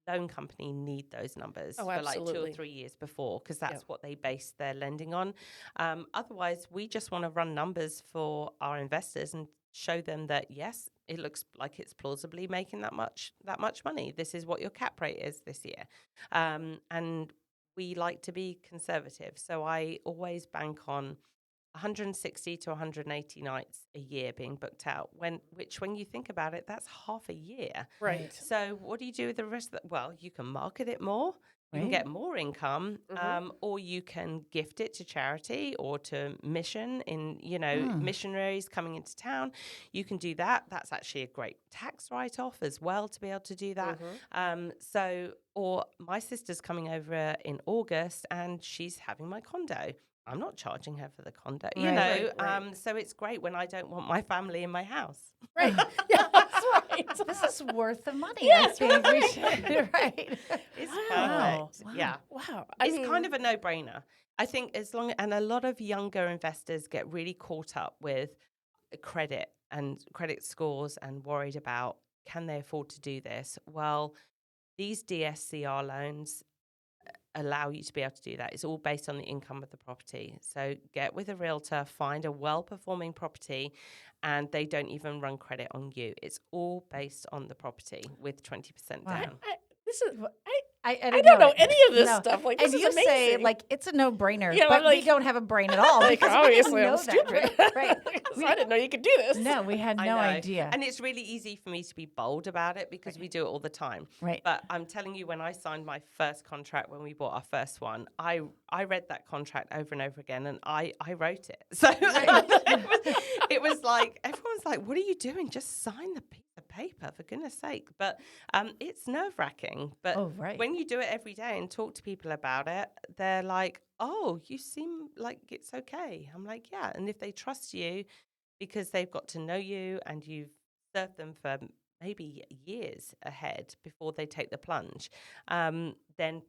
Speaker 3: loan company need those numbers for like 2 or 3 years before, because that's what they base their lending on. Otherwise, we just want to run numbers for our investors and show them that, yes, it looks like it's plausibly making that much money. This is what your cap rate is this year. And we like to be conservative. So I always bank on 160 to 180 nights a year being booked out, which when you think about it, that's half a year.
Speaker 2: Right.
Speaker 3: So what do you do with the rest of that? Well, you can market it more, you can get more income, or you can gift it to charity or to mission missionaries coming into town. You can do that. That's actually a great tax write-off as well to be able to do that. Or my sister's coming over in August and she's having my condo. I'm not charging her for the condo, Right. So it's great when I don't want my family in my house.
Speaker 2: Right. Yeah, that's right.
Speaker 1: This is worth the money.
Speaker 2: Yes,
Speaker 1: Right.
Speaker 3: It's perfect.
Speaker 2: Wow.
Speaker 3: Yeah.
Speaker 2: Wow.
Speaker 3: It's kind of a no-brainer. I think and a lot of younger investors get really caught up with credit and credit scores and worried about, can they afford to do this? Well, these DSCR loans, allow you to be able to do that. It's all based on the income of the property. So get with a realtor, find a well-performing property, and they don't even run credit on you. It's all based on the property with 20%
Speaker 1: Wow.
Speaker 3: down.
Speaker 2: I
Speaker 1: didn't
Speaker 2: don't know
Speaker 1: it.
Speaker 2: any of this
Speaker 1: No.
Speaker 2: stuff. Like,
Speaker 1: And
Speaker 2: this is
Speaker 1: you
Speaker 2: amazing.
Speaker 1: say, like, it's a no-brainer,
Speaker 2: Yeah,
Speaker 1: but
Speaker 2: I'm like-
Speaker 1: we don't have a brain at all.
Speaker 2: Like,
Speaker 1: because we
Speaker 2: obviously,
Speaker 1: didn't
Speaker 2: I'm
Speaker 1: know
Speaker 2: stupid.
Speaker 1: that, right?
Speaker 2: I didn't know you could do this.
Speaker 1: No, we had
Speaker 3: I
Speaker 1: no
Speaker 3: know.
Speaker 1: idea.
Speaker 3: And it's really easy for me to be bold about it because we do it all the time.
Speaker 1: Right.
Speaker 3: But I'm telling you, when I signed my first contract, when we bought our first one, I read that contract over and over again, and I wrote it. So it was like, everyone's like, what are you doing? Just sign the piece of paper, for goodness sake. But it's nerve-wracking. But when you do it every day and talk to people about it, they're like, oh, you seem like it's okay. I'm like, yeah. And if they trust you because they've got to know you and you've served them for maybe years ahead before they take the plunge, then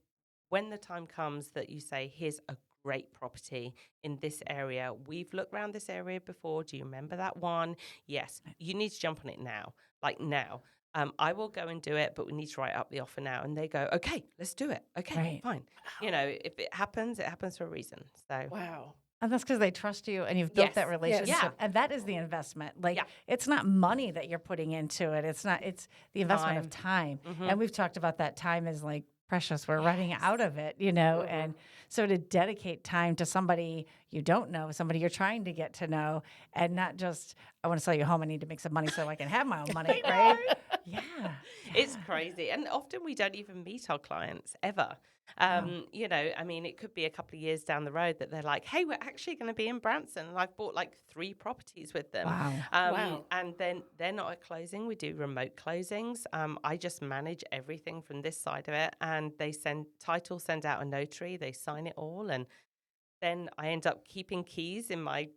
Speaker 3: when the time comes that you say, here's a great property in this area, we've looked around this area before, do you remember that one? Yes, you need to jump on it now, like now. I will go and do it, but we need to write up the offer now. And they go, okay, let's do it. Okay, fine. You know, if it happens for a reason. So
Speaker 2: Wow.
Speaker 1: And that's because they trust you and you've built that relationship.
Speaker 3: Yeah.
Speaker 1: And that is the investment. Like, it's not money that you're putting into it. It's the investment of time. And we've talked about that time is like precious. We're running out of it, you know? And so to dedicate time to somebody you don't know, somebody you're trying to get to know, and not just, I want to sell you a home, I need to make some money so I can have my own money, right? Yeah.
Speaker 3: It's crazy. And often we don't even meet our clients ever. You know, I mean, it could be a couple of years down the road that they're like, hey, we're actually going to be in Branson. And I've bought like 3 properties with them.
Speaker 1: Wow.
Speaker 3: And then they're not at closing. We do remote closings. I just manage everything from this side of it. And they send out a notary. They sign it all. And then I end up keeping keys in my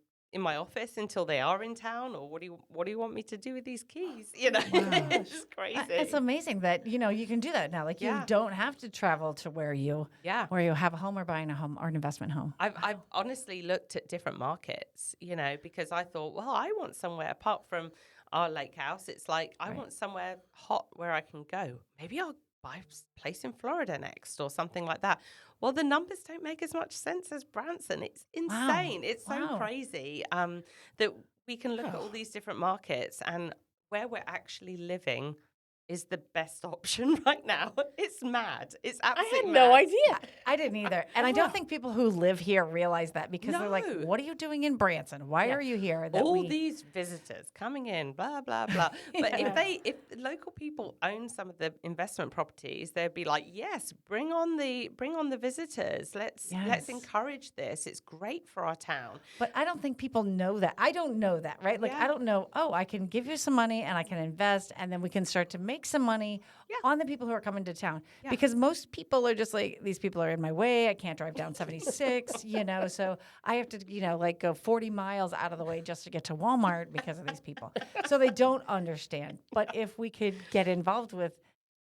Speaker 3: office until they are in town, or what do you want me to do with these keys? You know, it's just crazy.
Speaker 1: It's amazing that, you know, you can do that now. Like, you don't have to travel to where you have a home or buying a home or an investment home.
Speaker 3: I've honestly looked at different markets, you know, because I thought, well, I want somewhere apart from our lake house. It's like, I want somewhere hot where I can go. Maybe I'll buy a place in Florida next or something like that. Well, the numbers don't make as much sense as Branson. It's insane. It's so crazy that we can look at all these different markets, and where we're actually living is the best option right now. It's mad. It's absolutely
Speaker 2: I had
Speaker 3: mad.
Speaker 2: no idea.
Speaker 1: I didn't either. And I don't think people who live here realize that, because they're like,
Speaker 3: No.
Speaker 1: what are you doing in Branson? Why are you here?
Speaker 3: All these visitors coming in, blah, blah, blah. But if local people own some of the investment properties, they'd be like, yes, bring on the visitors. Let's encourage this. It's great for our town.
Speaker 1: But I don't think people know that. I don't know that, right? Like, I don't know, I can give you some money and I can invest, and then we can start to make some money on the people who are coming to town. Because most people are just like, these people are in my way. I can't drive down 76, you know, so I have to, you know, like go 40 miles out of the way just to get to Walmart because of these people. So they don't understand. But if we could get involved with,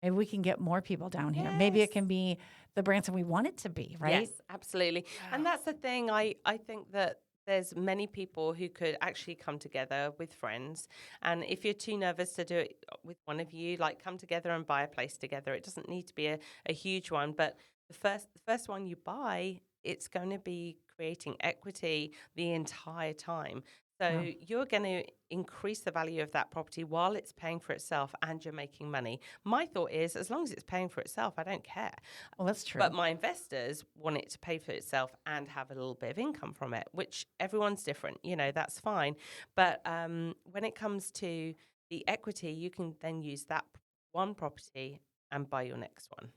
Speaker 1: maybe we can get more people down here. Maybe it can be the Branson we want it to be, right?
Speaker 3: Yes, absolutely. Wow. And that's the thing. I think that there's many people who could actually come together with friends. And if you're too nervous to do it with one of you, like, come together and buy a place together. It doesn't need to be a huge one, but the first one you buy, it's going to be creating equity the entire time. So you're going to increase the value of that property while it's paying for itself and you're making money. My thought is, as long as it's paying for itself, I don't care.
Speaker 1: Well, that's true.
Speaker 3: But my investors want it to pay for itself and have a little bit of income from it, which everyone's different. You know, that's fine. But when it comes to the equity, you can then use that one property and buy your next one.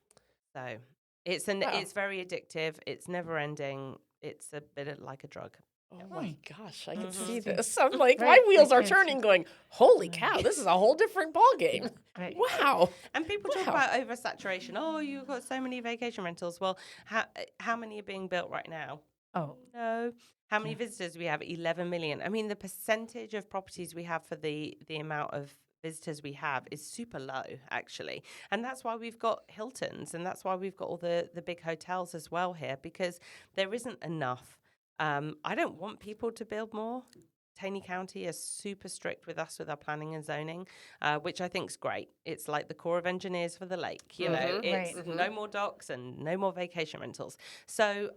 Speaker 3: So it's very addictive. It's never ending. It's a bit like a drug.
Speaker 2: Oh my gosh, I can see this. I'm like, my wheels are turning going, holy cow, this is a whole different ballgame. Wow.
Speaker 3: And people talk about oversaturation. Oh, you've got so many vacation rentals. Well, how many are being built right now?
Speaker 1: Oh.
Speaker 3: No. How many visitors do we have? 11 million. I mean, the percentage of properties we have for the amount of visitors we have is super low, actually. And that's why we've got Hiltons, and that's why we've got all the big hotels as well here, because there isn't enough. I don't want people to build more. Taney County are super strict with us with our planning and zoning, which I think is great. It's like the Corps of Engineers for the lake. You know, it's no more docks and no more vacation rentals. So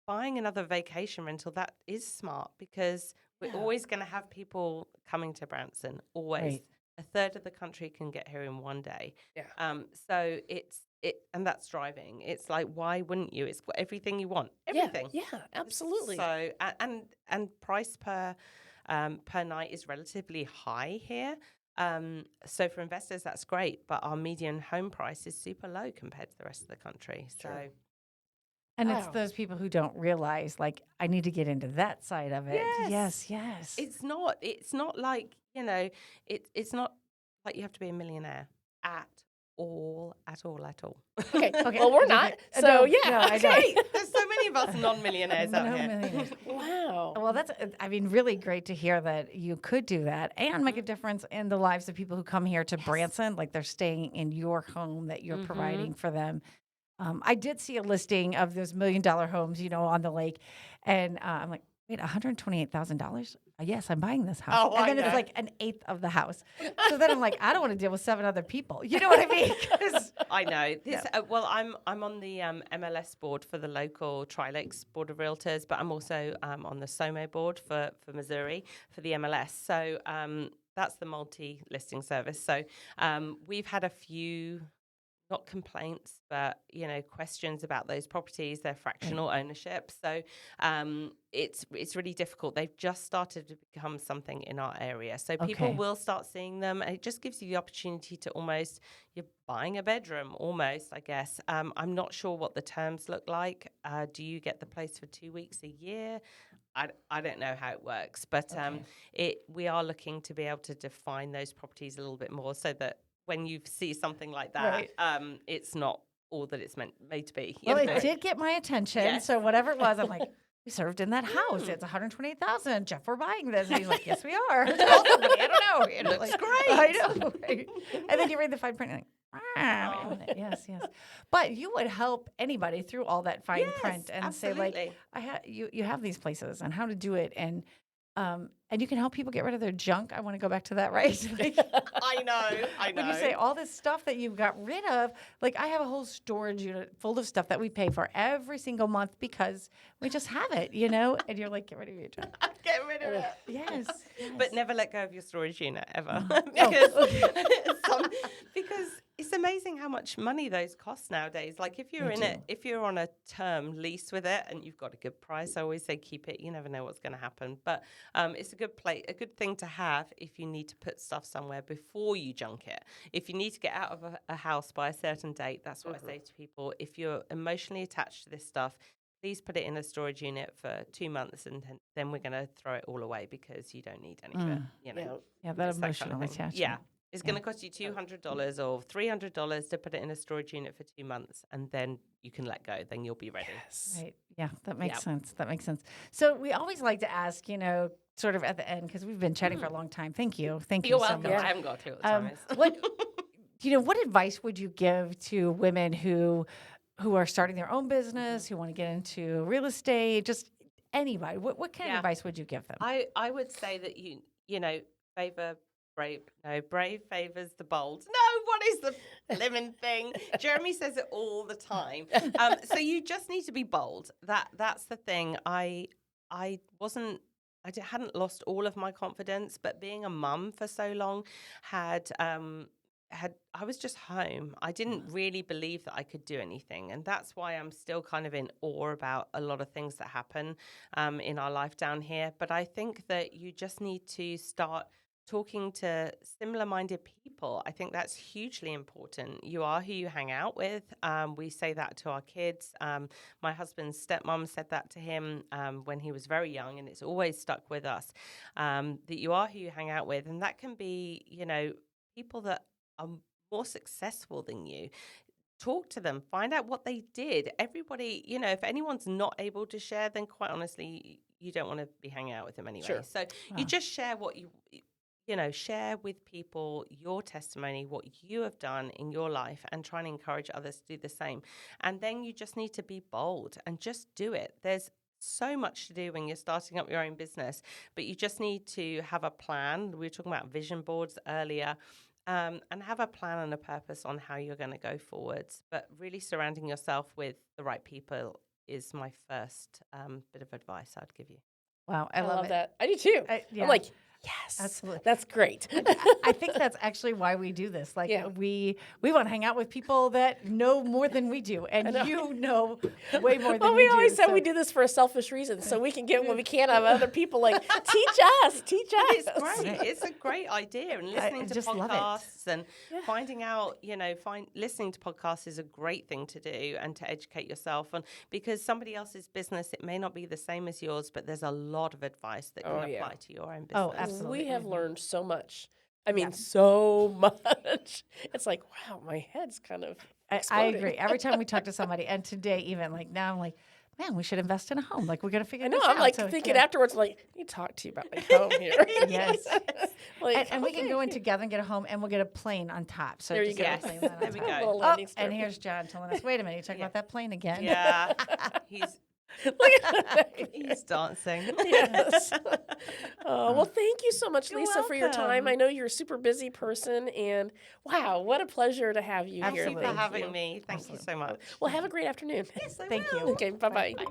Speaker 3: buying another vacation rental, that is smart because we're always going to have people coming to Branson, always.
Speaker 1: Right.
Speaker 3: A third of the country can get here in one day.
Speaker 2: Yeah.
Speaker 3: So and that's driving. It's like, why wouldn't you? It's got everything you want. Everything.
Speaker 2: Yeah, absolutely.
Speaker 3: So and price per night is relatively high here. So for investors, that's great. But our median home price is super low compared to the rest of the country. So.
Speaker 1: And it's those people who don't realize, like, I need to get into that side of it. Yes.
Speaker 3: It's not like, you know, it's not like you have to be a millionaire at all.
Speaker 2: Okay. Well, we're not. So,
Speaker 1: I know.
Speaker 3: Great. There's so many of us non-millionaires out here.
Speaker 1: Millionaires.
Speaker 2: Wow.
Speaker 1: Well, that's, I mean, really great to hear that you could do that and make a difference in the lives of people who come here to Branson. Like, they're staying in your home that you're providing for them. I did see a listing of those $1 million homes, you know, on the lake. And I'm like, wait, $128,000? Yes, I'm buying this house.
Speaker 3: Oh,
Speaker 1: and then it's like an eighth of the house. So then I'm like, I don't want to deal with 7 other people. You know what I mean?
Speaker 3: I know. Well, I'm on the MLS board for the local Tri-Lakes Board of Realtors, but I'm also on the SOMO board for Missouri for the MLS. So that's the multi-listing service. So we've had a few, not complaints, but, you know, questions about those properties, their fractional ownership. So it's really difficult. They've just started to become something in our area. So people will start seeing them, and it just gives you the opportunity to almost, you're buying a bedroom almost, I guess. I'm not sure what the terms look like. Do you get the place for 2 weeks a year? I don't know how it works, but we are looking to be able to define those properties a little bit more so that when you see something like that, it's not all that it's made to be.
Speaker 1: Well, it did get my attention. So whatever it was, I'm like, we served in that house. It's $128,000. Jeff, we're buying this. And he's like, yes, we are. Call somebody. I don't know. You know,
Speaker 3: Looks
Speaker 1: like,
Speaker 3: great.
Speaker 1: I know. Right? And then you read the fine print and you're like, yes. But you would help anybody through all that fine print and say, like, you have these places and how to do it. And you can help people get rid of their junk. I want to go back to that, right? Like,
Speaker 3: I know.
Speaker 1: When you say all this stuff that you've got rid of, like I have a whole storage unit full of stuff that we pay for every single month because we just have it, you know? And you're like, get rid of your junk.
Speaker 3: Get rid of it.
Speaker 1: Yes.
Speaker 3: But never let go of your storage unit ever. Because it's amazing how much money those cost nowadays. Like if you're on a term lease with it and you've got a good price, I always say keep it. You never know what's going to happen. But it's a good thing to have if you need to put stuff somewhere before you junk it. If you need to get out of a house by a certain date, that's what I say to people. If you're emotionally attached to this stuff, please put it in a storage unit for 2 months, and then we're going to throw it all away because you don't need any of it. You know,
Speaker 1: that emotional attachment.
Speaker 3: Yeah. It's going to cost you $200 or $300 to put it in a storage unit for 2 months, and then you can let go. Then you'll be ready.
Speaker 1: Yes. Right. Yeah, that makes sense. That makes sense. So we always like to ask, you know, sort of at the end, because we've been chatting for a long time. Thank you.
Speaker 3: You're
Speaker 1: so
Speaker 3: welcome.
Speaker 1: much.
Speaker 3: I haven't got a clue what the time is.
Speaker 1: What advice would you give to women who are starting their own business, who want to get into real estate, just anybody? What kind of advice would you give them?
Speaker 3: I would say that you know, brave favors the bold. No, what is the living thing? Jeremy says it all the time. So you just need to be bold. That's the thing. I hadn't lost all of my confidence, but being a mum for so long I was just home. I didn't really believe that I could do anything. And that's why I'm still kind of in awe about a lot of things that happen in our life down here. But I think that you just need to start talking to similar-minded people. I think that's hugely important. You are who you hang out with. We say that to our kids. My husband's stepmom said that to him when he was very young, and it's always stuck with us, that you are who you hang out with. And that can be, you know, people that are more successful than you. Talk to them, find out what they did. Everybody, you know, if anyone's not able to share, then quite honestly, you don't want to be hanging out with them anyway.
Speaker 2: Sure.
Speaker 3: So you just share what share with people your testimony, what you have done in your life, and try and encourage others to do the same. And then you just need to be bold and just do it. There's so much to do when you're starting up your own business, but you just need to have a plan. We were talking about vision boards earlier. And have a plan and a purpose on how you're going to go forwards. But really surrounding yourself with the right people is my first bit of advice I'd give you.
Speaker 1: Wow,
Speaker 2: I love
Speaker 1: it.
Speaker 2: that. I do too.
Speaker 1: Yeah.
Speaker 2: I'm like, yes,
Speaker 1: Absolutely.
Speaker 2: that's great.
Speaker 1: I think that's actually why we do this. Like
Speaker 2: Yeah.
Speaker 1: we want to hang out with people that know more than we do, and you know way more than
Speaker 2: Well,
Speaker 1: we
Speaker 2: we
Speaker 1: do.
Speaker 2: always said
Speaker 1: so-
Speaker 2: we do this for a selfish reason, so we can get what we can out of other people. Like, teach us.
Speaker 3: It's great. It's a great idea. And listening to
Speaker 1: just love it.
Speaker 3: podcasts and finding out, listening to podcasts is a great thing to do and to educate yourself on, because somebody else's business, it may not be the same as yours, but there's a lot of advice that can apply to your own business.
Speaker 1: Oh, absolutely.
Speaker 2: We have learned so much. I mean, so much. It's like, wow, my head's kind of
Speaker 1: I
Speaker 2: exploding.
Speaker 1: agree. Every time we talk to somebody, and today even like now, I'm like, man, we should invest in a home. Like we're gonna figure
Speaker 2: I know.
Speaker 1: this out.
Speaker 2: I'm like
Speaker 1: So,
Speaker 2: thinking
Speaker 1: yeah.
Speaker 2: afterwards, like, I need to talk to you about my home here.
Speaker 1: Yes.
Speaker 2: Like,
Speaker 1: And we can go in together and get a home, and we'll get a plane on top. So
Speaker 2: There you
Speaker 1: just
Speaker 2: go.
Speaker 1: have a plane on
Speaker 3: There we
Speaker 1: top.
Speaker 3: go.
Speaker 2: Little
Speaker 1: Oh,
Speaker 2: landing strip.
Speaker 1: and here's John telling us, wait a minute, you're talking about that plane again.
Speaker 3: Yeah, he's
Speaker 2: Look at that.
Speaker 3: he's dancing.
Speaker 2: Yes. Well, thank you so much,
Speaker 3: You're
Speaker 2: Lisa, for your time.
Speaker 3: welcome.
Speaker 2: I know you're a super busy person, and wow, what a pleasure to have you
Speaker 3: Thank
Speaker 2: here.
Speaker 3: you for
Speaker 1: Absolutely.
Speaker 3: having me. Thank you so much.
Speaker 2: Well, have a great afternoon.
Speaker 3: Yes, I
Speaker 1: Thank
Speaker 3: will.
Speaker 1: you.
Speaker 2: Okay, bye-bye.
Speaker 3: Bye.